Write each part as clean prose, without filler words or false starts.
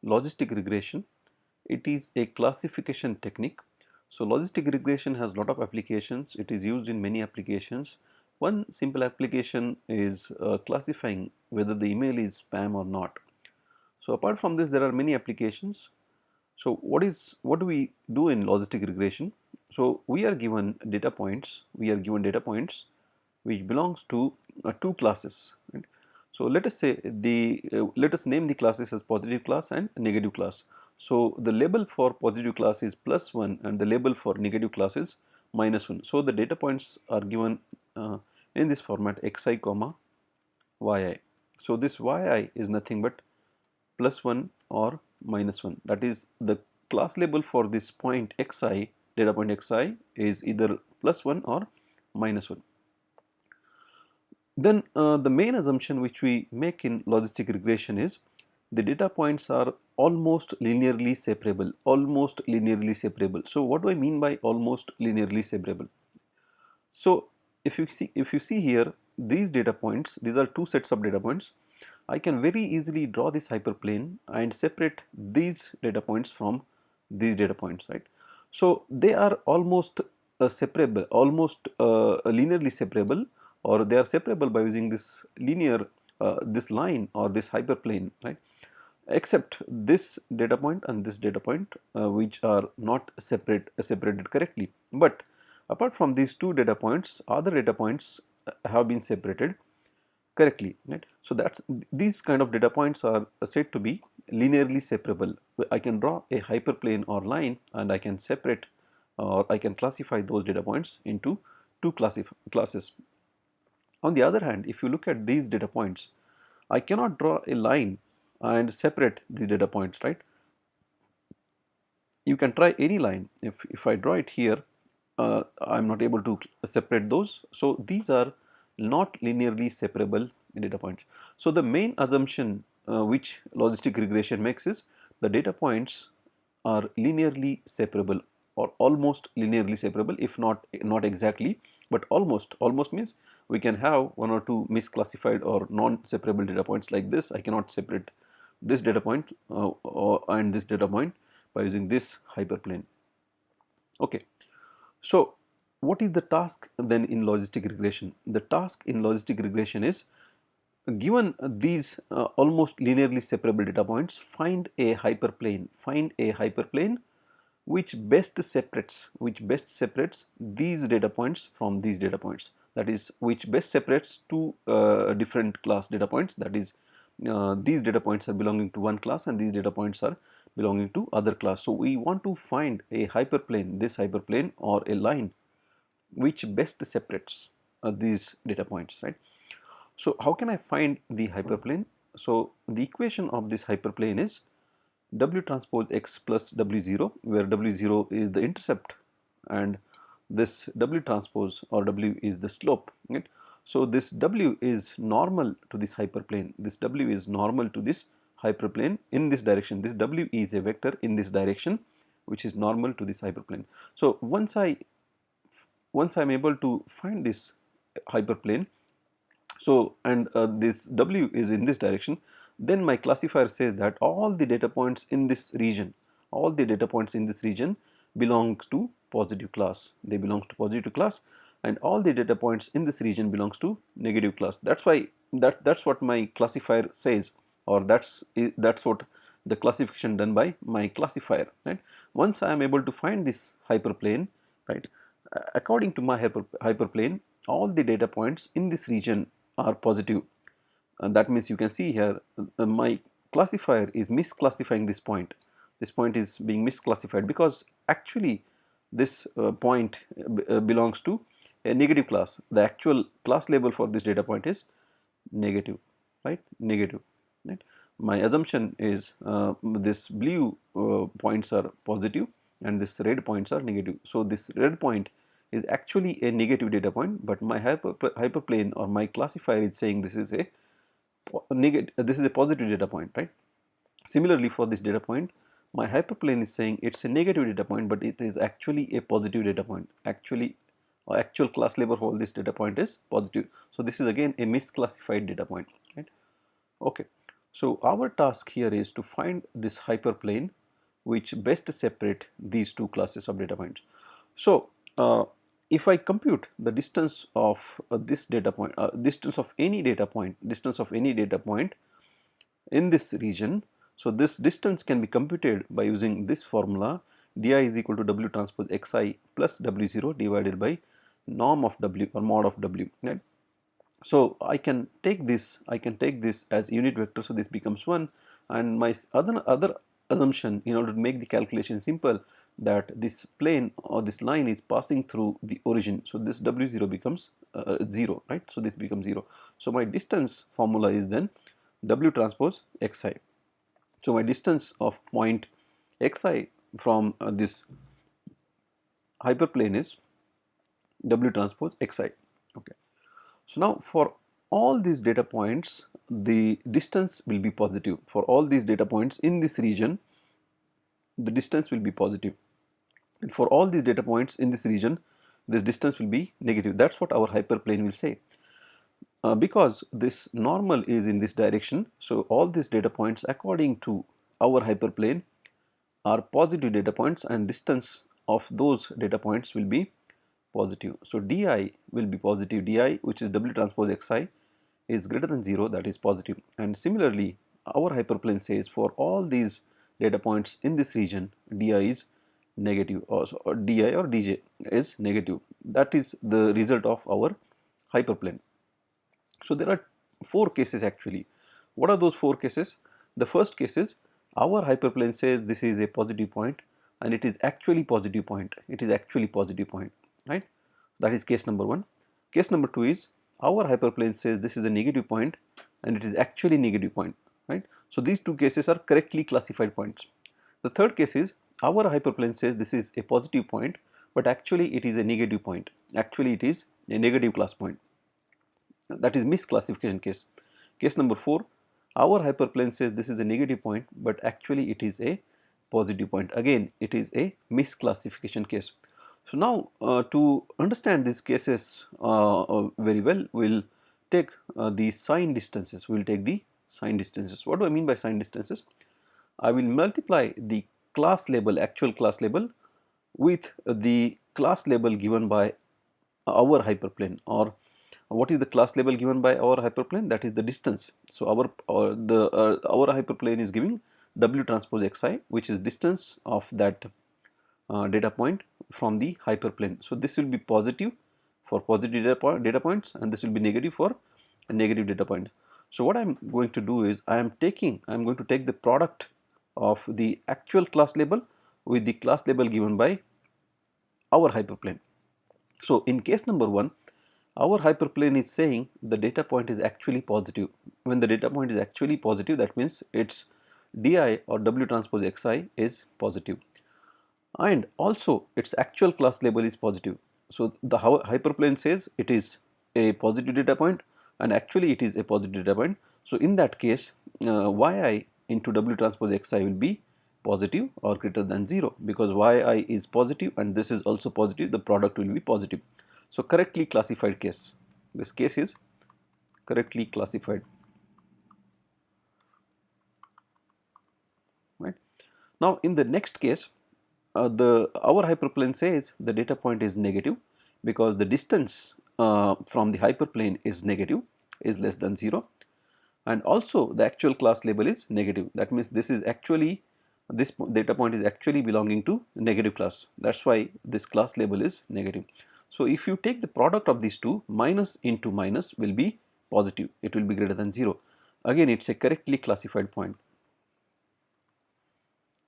logistic regression. It is a classification technique. So logistic regression has a lot of applications. It is used in many applications. One simple application is classifying whether the email is spam or not. So apart from this, there are many applications. So what do we do in logistic regression? So we are given data points. We are given data points which belongs to two classes. Right? So let us say let us name the classes as positive class and negative class. So the label for positive class is +1 and the label for negative class is -1. So the data points are given in this format xi comma yi. So this yi is nothing but +1 or -1. That is the class label for this point xi, data point xi is either +1 or -1. Then the main assumption which we make in logistic regression is the data points are almost linearly separable, almost linearly separable. So what do I mean by almost linearly separable? So if you see here, these data points, these are two sets of data points. I can very easily draw this hyperplane and separate these data points from these data points, right? So they are almost separable, almost linearly separable, or they are separable by using this linear, this line or this hyperplane, right? Except this data point and this data point, which are not separated correctly. But apart from these two data points, other data points have been separated correctly, right? So that's, these kind of data points are said to be linearly separable. I can draw a hyperplane or line and I can separate, or I can classify those data points into two classes. On the other hand, if you look at these data points, I cannot draw a line and separate the data points, right? You can try any line. If I draw it here, I'm not able to separate those. So these are not linearly separable data points. So the main assumption which logistic regression makes is the data points are linearly separable or almost linearly separable, if not exactly, but almost means we can have one or two misclassified or non-separable data points like this. I cannot separate this data point and this data point by using this hyperplane. Okay, so what is the task then in logistic regression? The task in logistic regression is, given these almost linearly separable data points, find a hyperplane which best separates these data points from these data points, that is, which best separates two different class data points, that is, these data points are belonging to one class and these data points are belonging to other class. So we want to find a hyperplane, this hyperplane or a line which best separates these data points, right? So how can I find the hyperplane? So the equation of this hyperplane is W transpose x plus W0, where W0 is the intercept and this W transpose or W is the slope, right? So this W is normal to this hyperplane. This W is normal to this hyperplane in this direction. This W is a vector in this direction which is normal to this hyperplane. So once I'm able to find this hyperplane, so and this W is in this direction, then my classifier says that all the data points in this region, belongs to positive class. They belong to positive class, and all the data points in this region belongs to negative class. That's why that's what my classifier says, or that's what the classification done by my classifier, right? Once I am able to find this hyperplane, right, according to my hyperplane, all the data points in this region are positive. And that means you can see here my classifier is misclassifying this point. This point is being misclassified because actually this point belongs to a negative class. The actual class label for this data point is negative, right? Negative, right? My assumption is this blue points are positive and this red points are negative. So this red point is actually a negative data point, but my hyperplane or my classifier is saying this is a positive data point, right? Similarly, for this data point, my hyperplane is saying it's a negative data point, but it is actually a positive data point. Actual class label for this data point is positive. So this is again a misclassified data point, right? Okay. So our task here is to find this hyperplane which best separate these two classes of data points. So if I compute the distance of this data point, distance of any data point, in this region, so this distance can be computed by using this formula: di is equal to w transpose xi plus w0 divided by norm of w or mod of w, right? So I can take this as unit vector, so this becomes 1, and my other assumption, in order to make the calculation simple, that this plane or this line is passing through the origin, so this w0 becomes 0, right? So this becomes 0. So my distance formula is then w transpose xi. So my distance of point xi from this hyperplane is w transpose xi. Okay. So now for all these data points, the distance will be positive. For all these data points in this region, the distance will be positive. And for all these data points in this region, this distance will be negative. That's what our hyperplane will say. Because this normal is in this direction, so all these data points according to our hyperplane are positive data points, and distance of those data points will be positive. So di will be positive, di, which is w transpose xi, is greater than 0, that is positive. And similarly, our hyperplane says for all these data points in this region, di is negative, or di or dj is negative. That is the result of our hyperplane. So there are 4 cases actually. What are those 4 cases? The first case is our hyperplane says this is a positive point, and it is actually positive point. It is actually positive point, right? That is case number 1. Case number 2 is our hyperplane says this is a negative point, and it is actually negative point, right? So these 2 cases are correctly classified points. The third case is our hyperplane says this is a positive point, but actually it is a negative point. Actually it is a negative class point. That is misclassification case. Case number 4, our hyperplane says this is a negative point, but actually it is a positive point. Again, it is a misclassification case. So now to understand these cases very well, we'll take the sign distances. We'll take the sign distances. What do I mean by sign distances? I will multiply the class label, actual class label, with the class label given by our hyperplane. Or what is the class label given by our hyperplane? That is the distance. So our hyperplane is giving w transpose xi, which is distance of that data point from the hyperplane. So this will be positive for positive data points, and this will be negative for a negative data point. So what I am going to do is I am going to take the product of the actual class label with the class label given by our hyperplane. So in case number 1, our hyperplane is saying the data point is actually positive. When the data point is actually positive, that means its di or w transpose xi is positive, and also its actual class label is positive. So the hyperplane says it is a positive data point, and actually it is a positive data point. So in that case, yi into w transpose xi will be positive or greater than 0, because yi is positive and this is also positive, the product will be positive. So correctly classified case. This case is correctly classified. Right. Now in the next case, our hyperplane says the data point is negative, because the distance from the hyperplane is negative, is less than 0, and also the actual class label is negative. That means this data point is actually belonging to negative class. That's why this class label is negative. So if you take the product of these two, minus into minus will be positive. It will be greater than 0. Again, it's a correctly classified point.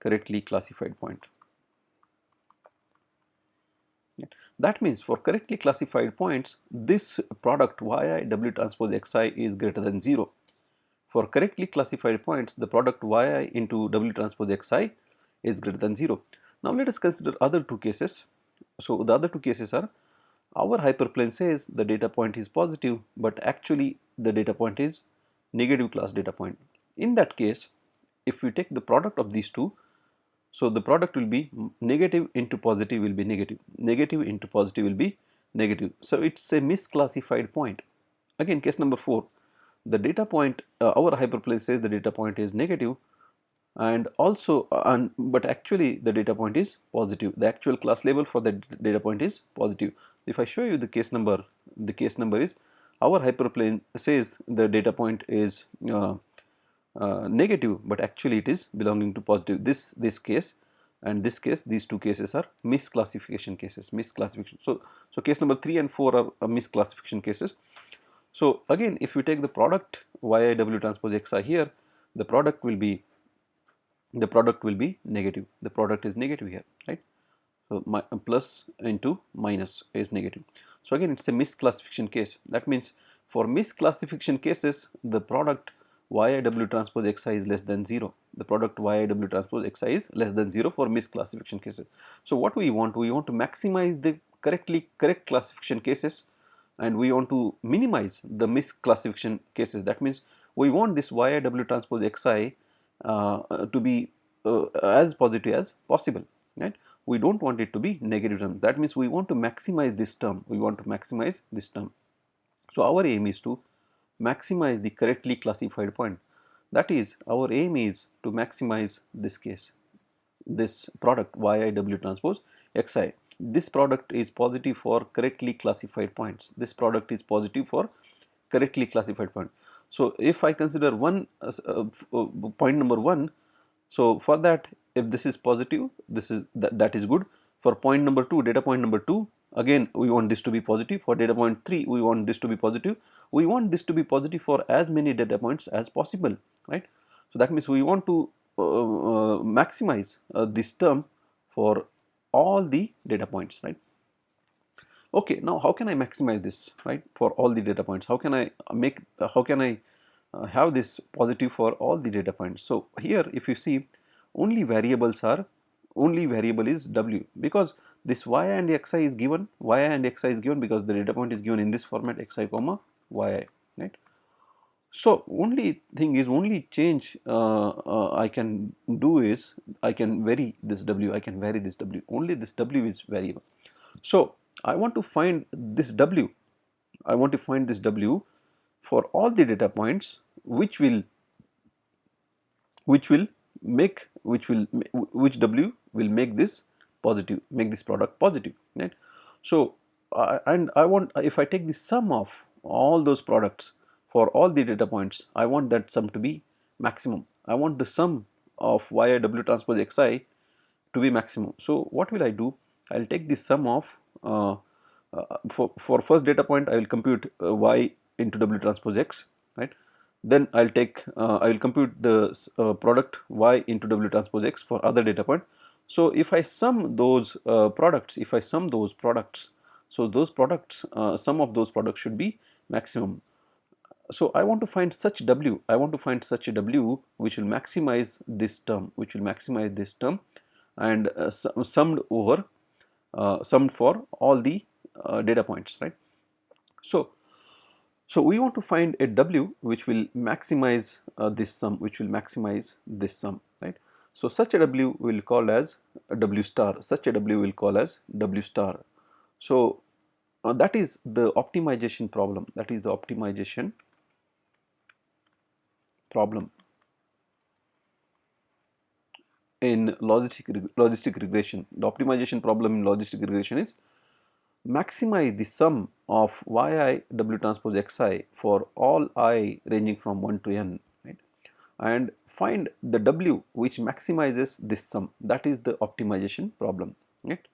Correctly classified point. That means for correctly classified points, this product yi w transpose xi is greater than 0. For correctly classified points, the product yi into w transpose xi is greater than 0. Now let us consider other 2 cases. So the other 2 cases are, our hyperplane says the data point is positive, but actually the data point is negative class data point. In that case, if we take the product of these two, so the product will be negative into positive will be negative, negative into positive will be negative. So it's a misclassified point. Again, case number 4, the data point, our hyperplane says the data point is negative, and also but actually the data point is positive. The actual class label for the data point is positive. If I show you the case number is our hyperplane says the data point is negative, but actually it is belonging to positive. This case and this case, these two cases are misclassification cases. So case number 3 and 4 are misclassification cases. So again, if you take the product yiw transpose xi here, the product will be negative. The product is negative here, right? So plus into minus is negative. So again, it's a misclassification case. That means for misclassification cases, the product yiw transpose xi is less than 0. The product yiw transpose xi is less than 0 for misclassification cases. So what we want to maximize the correct classification cases, and we want to minimize the misclassification cases. That means we want this yiw transpose xi to be as positive as possible, right? We don't want it to be negative term. That means we want to maximize this term. So our aim is to maximize the correctly classified point. That is, our aim is to maximize this case, this product yiw transpose xi. This product is positive for correctly classified points. This product is positive for correctly classified point. So if I consider point number 1, so for that, if this is positive, that is good. For point number 2, data point number 2, again we want this to be positive. For data point 3, we want this to be positive. We want this to be positive for as many data points as possible, right? So that means we want to maximize this term for all the data points, right? Okay, now how can I maximize this, right, for all the data points? How can I have this positive for all the data points? So here, if you see, only variable is w, because this y and xi is given. Because the data point is given in this format, xi comma yi, right? So only change I can do is I can vary this w. Only this w is variable. So I want to find this w. For all the data points which w will make this positive, make this product positive, right? So and I want, if I take the sum of all those products for all the data points, I want that sum to be maximum. I want the sum of yiw transpose xi to be maximum. So what will I do? I will take the sum of for first data point, I will compute y into w transpose x, right? Then I will compute the product y into w transpose x for other data point. So if I sum those products, so those products, sum of those products should be maximum. So I want to find such w. Which will maximize this term, and summed for all the data points, right? So we want to find a w which will maximize this sum, right? So such a w will call as a w star. So that is the optimization problem. In logistic regression. The optimization problem in logistic regression is maximize the sum of yiw transpose xi for all I ranging from 1 to n, right? And find the w which maximizes this sum. That is the optimization problem, right?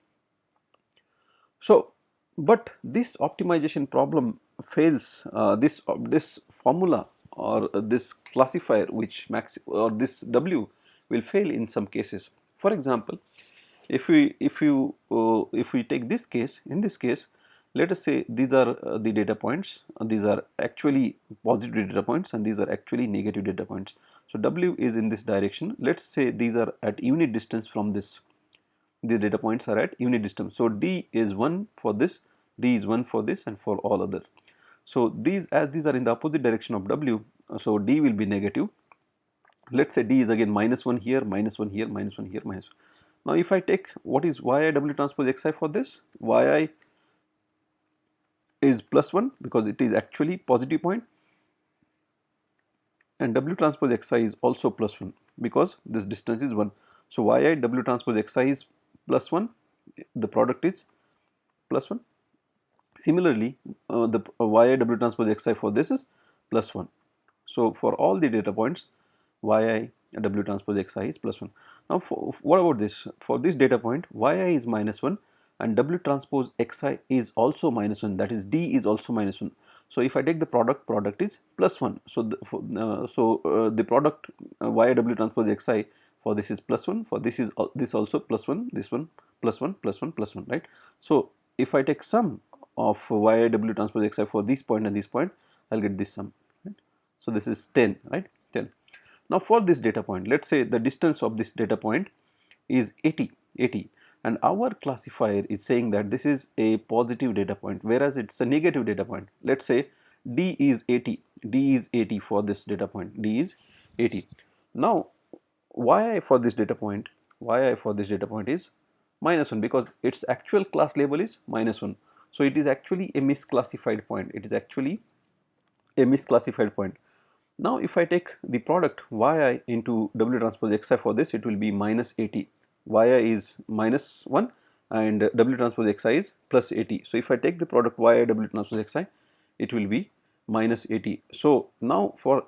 So, but this optimization problem fails. This formula or this classifier which this w will fail in some cases. For example, if we take this case, in this case, let us say these are the data points, these are actually positive data points and these are actually negative data points. So w is in this direction. Let's say these are at unit distance from this. These data points are at unit distance. So d is 1 for this, d is 1 for this, and for all others. So these, as these are in the opposite direction of w, so d will be negative. Let's say d is again -1 here, -1 here, -1 here, -1. Now if I take what is yiw transpose xi for this, yi is +1 because it is actually positive point, and W transpose Xi is also plus 1 because this distance is 1. So, Yi W transpose Xi is plus 1, the product is plus 1. Similarly, the Yi W transpose Xi for this is plus 1. So, for all the data points Yi W transpose Xi is plus 1. Now, what about this? For this data point Yi is minus 1 and W transpose Xi is also minus 1, that is D is also minus 1. So, if I take the product is plus 1. So, the product Y W transpose Xi for this is plus 1, for this is this also plus 1, this one plus 1 plus 1 plus 1, right. So, if I take sum of Y W transpose Xi for this point and this point, I will get this sum, right. So, this is 10, right, 10. Now, for this data point, let us say the distance of this data point is 80 and our classifier is saying that this is a positive data point, whereas it is a negative data point. Let us say D is 80 for this data point, D is 80. Now, Yi for this data point is minus 1 because its actual class label is minus 1. So, it is actually a misclassified point, Now, if I take the product Yi into W transpose Xi for this, it will be minus 80. Yi is minus 1 and W transpose Xi is plus 80. So, if I take the product Yi W transpose Xi, it will be minus 80. So, now for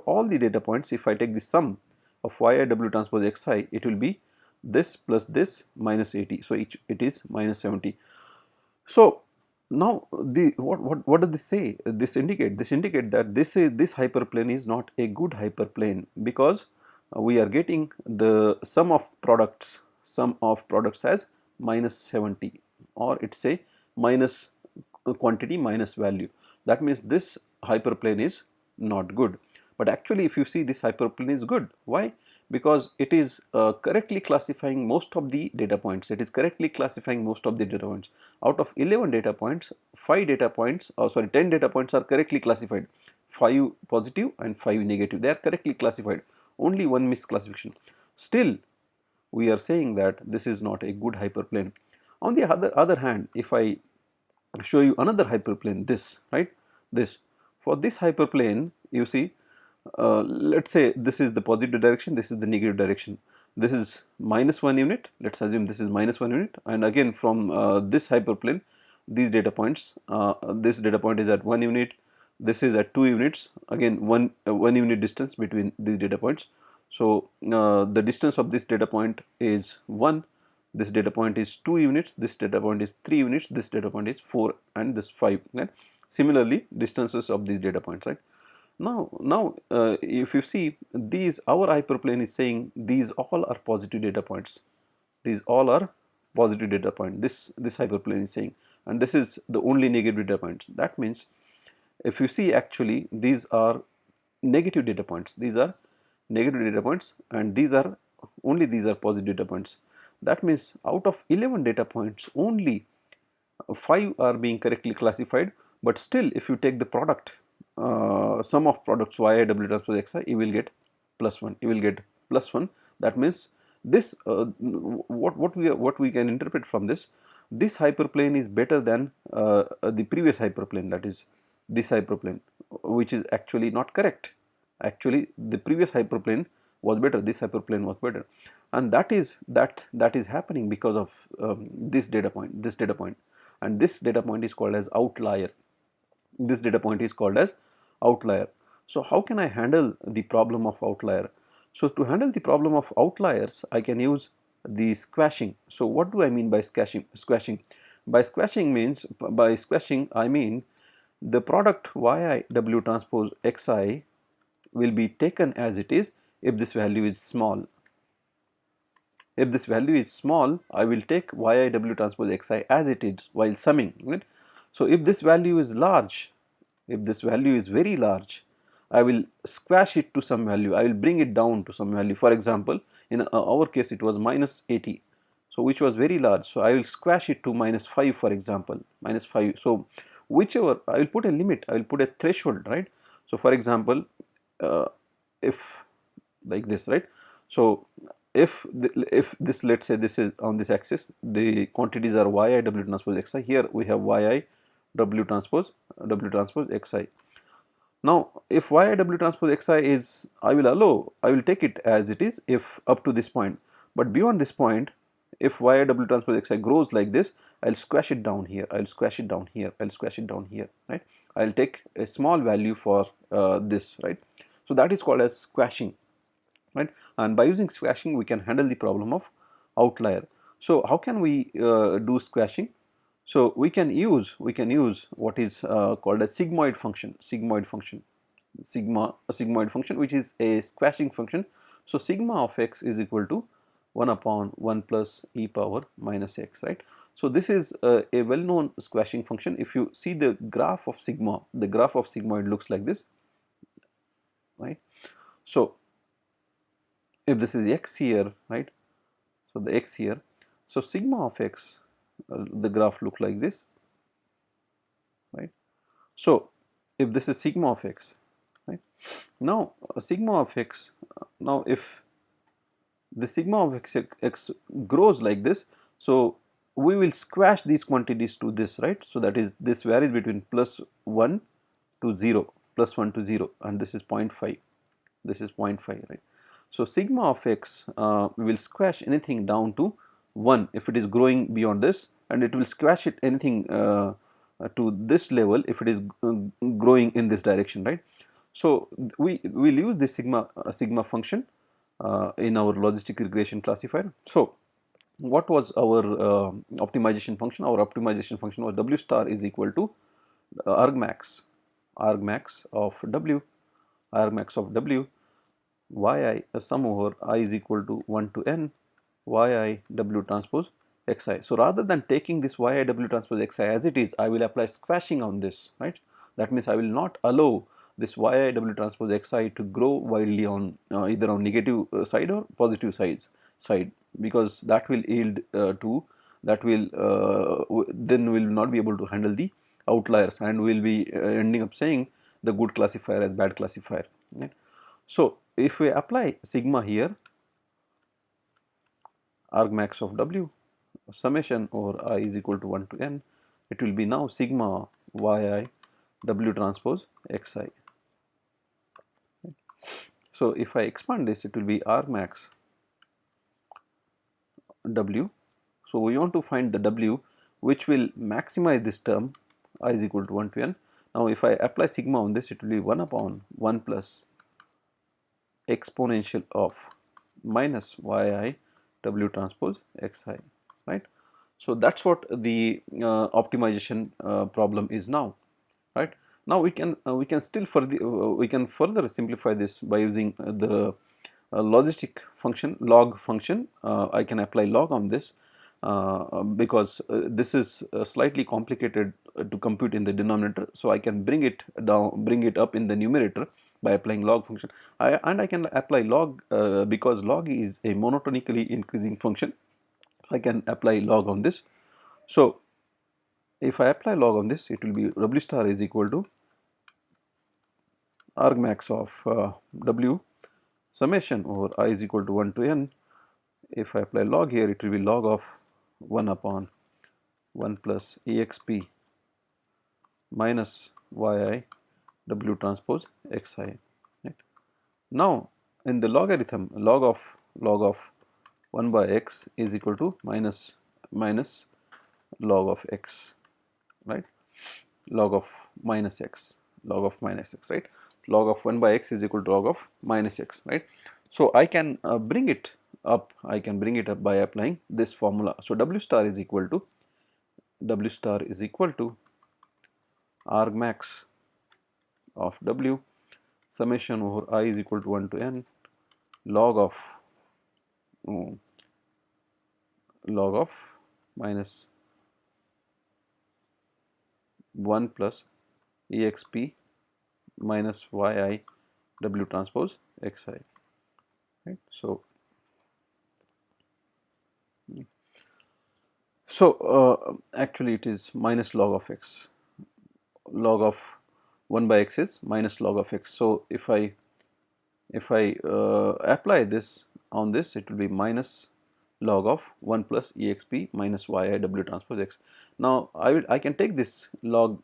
all the data points, if I take the sum of Yi W transpose Xi, it will be this plus this minus 80. So, it is minus 70. So, now what does this say? This indicate that this hyperplane is not a good hyperplane because we are getting the sum of products as minus 70, or it is a minus quantity minus value. That means this hyperplane is not good. But actually, if you see, this hyperplane is good. Why? Because it is correctly classifying most of the data points. Out of 11 data points, 10 data points are correctly classified. 5 positive and 5 negative. They are correctly classified. Only one misclassification. Still, we are saying that this is not a good hyperplane. On the other hand, if I show you another hyperplane, this, right, this, for this hyperplane, you see, let us say this is the positive direction, this is the negative direction, this is minus 1 unit, let us assume this is minus 1 unit, and again from this hyperplane, these data points, this data point is at 1 unit, this is at 2 units, again 1 unit distance between these data points. So, the distance of this data point is 1, this data point is 2 units, this data point is 3 units, this data point is 4 and this 5, right. Similarly, distances of these data points, right. Now, if you see, these, our hyperplane is saying these all are positive data points. This hyperplane is saying, and this is the only negative data points. That means, if you see, actually these are negative data points. And these are positive data points. That means, out of 11 data points, only 5 are being correctly classified. But still, if you take the product, sum of products Yi W transpose Xi, you will get plus 1. That means, this what we can interpret from this hyperplane is better than the previous hyperplane, that is this hyperplane, which is actually not correct. Actually, the previous hyperplane was better, this hyperplane was better, and that is happening because of this data point, and this data point is called as outlier. So, how can I handle the problem of outlier? So, to handle the problem of outliers, I can use the squashing. So, what do I mean by squashing? By squashing I mean the product Yi W transpose Xi will be taken as it is if this value is small. If this value is small, I will take Yi W transpose Xi as it is while summing, right? So, if this value is large, if this value is very large, I will squash it to some value, I will bring it down to some value. For example, in our case it was minus 80, so which was very large. So, I will squash it to minus 5, for example, minus 5. So, whichever, I will put a limit, I will put a threshold, right. So, for example, if like this, right. So, if this, let us say this is on this axis, the quantities are Yi W transpose Xi, here we have Yi W transpose Xi. Now if YIW transpose Xi is, I will take it as it is if up to this point, but beyond this point, if YIW transpose Xi grows like this, I'll squash it down here, I'll squash it down here, I'll squash it down here, right? I'll take a small value for this, right? So that is called as squashing, right? And by using squashing we can handle the problem of outlier. So how can we do squashing? So we can use what is called a sigmoid function, a sigmoid function which is a squashing function. So sigma of x is equal to 1 upon 1 plus e power minus x, right? So this is a well known squashing function. If you see the graph of sigma, the graph of sigmoid looks like this, right? So if this is x here, right? So the x here, so sigma of x, the graph look like this, right? So if this is sigma of x, right? Now sigma of x, now if the sigma of x grows like this, so we will squash these quantities to this, right? So that is, this varies between plus 1 to 0, plus 1 to 0, and this is 0.5, this is 0.5, right? So sigma of x we will squash anything down to 1 if it is growing beyond this, and it will squash it anything to this level if it is growing in this direction, right? So we will use this sigma function in our logistic regression classifier. So what was our optimization function? Our optimization function was W star is equal to argmax of W, argmax of W, yi sum over I is equal to 1 to n yi W transpose xi. So rather than taking this yi W transpose xi as it is, I will apply squashing on this, right? That means I will not allow this yi W transpose xi to grow wildly on either on negative side or positive side, because that will yield to, that will then will not be able to handle the outliers, and will be ending up saying the good classifier as bad classifier, right? So if we apply sigma here, argmax of W, summation over I is equal to 1 to n, it will be now sigma yi W transpose xi. So if I expand this, it will be argmax W. So we want to find the W which will maximize this term I is equal to 1 to n. Now if I apply sigma on this, it will be 1 upon 1 plus exponential of minus yi W transpose xi, right? So that's what the optimization problem is now, right? Now we can still further we can further simplify this by using the logistic function, log function. I can apply log on this because this is slightly complicated to compute in the denominator. So I can bring it down, bring it up in the numerator by applying log function. And I can apply log because log is a monotonically increasing function. I can apply log on this. So if I apply log on this, it will be W star is equal to argmax of W summation over I is equal to 1 to n. If I apply log here, it will be log of 1 upon 1 plus exp minus yi W transpose xi, right? Now in the logarithm, log of 1 by x is equal to minus log of x, right? Log of minus x, right? Log of 1 by x is equal to log of minus x, right? So I can bring it up, by applying this formula. So W star is equal to argmax of W summation over I is equal to 1 to n log of minus 1 plus exp minus yi W transpose xi, right? So actually it is minus log of x, log of 1 by x is minus log of x. So if I apply this on this, it will be minus log of 1 plus exp minus yi W transpose x. Now I can take this log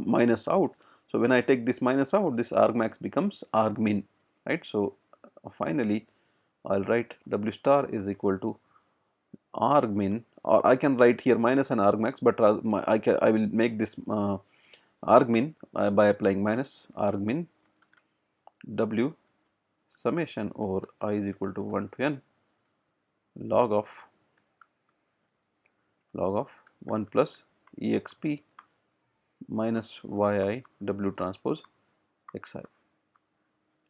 minus out, So when I take this minus out, this argmax becomes argmin, right? So finally I'll write W star is equal to argmin, or I can write here minus and argmax, but I will make this argmin by applying minus argmin W summation over I is equal to 1 to n log of 1 plus exp minus yi W transpose xi.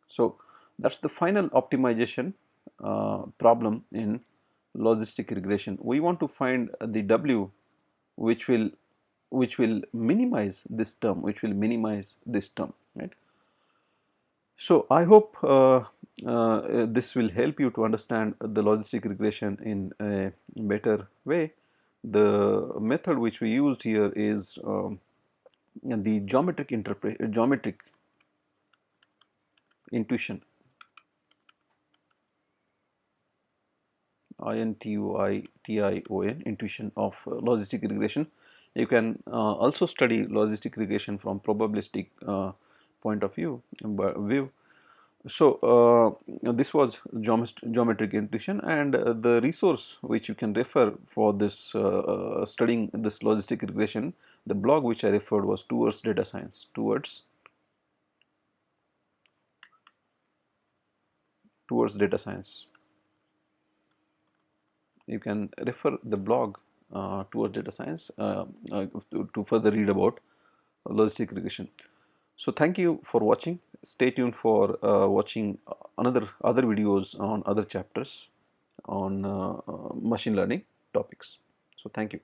So that's the final optimization problem in logistic regression. We want to find the W which will minimize this term, right? So I hope this will help you to understand the logistic regression in a better way. The method which we used here is the geometric intuition, intuition of logistic regression. You can also study logistic regression from probabilistic point of view. So this was geometric intuition, and the resource which you can refer for this studying this logistic regression, the blog which I referred was Towards Data Science. Towards Data Science. You can refer the blog Towards Data Science to further read about logistic regression. So thank you for watching. Stay tuned for watching other videos on other chapters on machine learning topics. So thank you.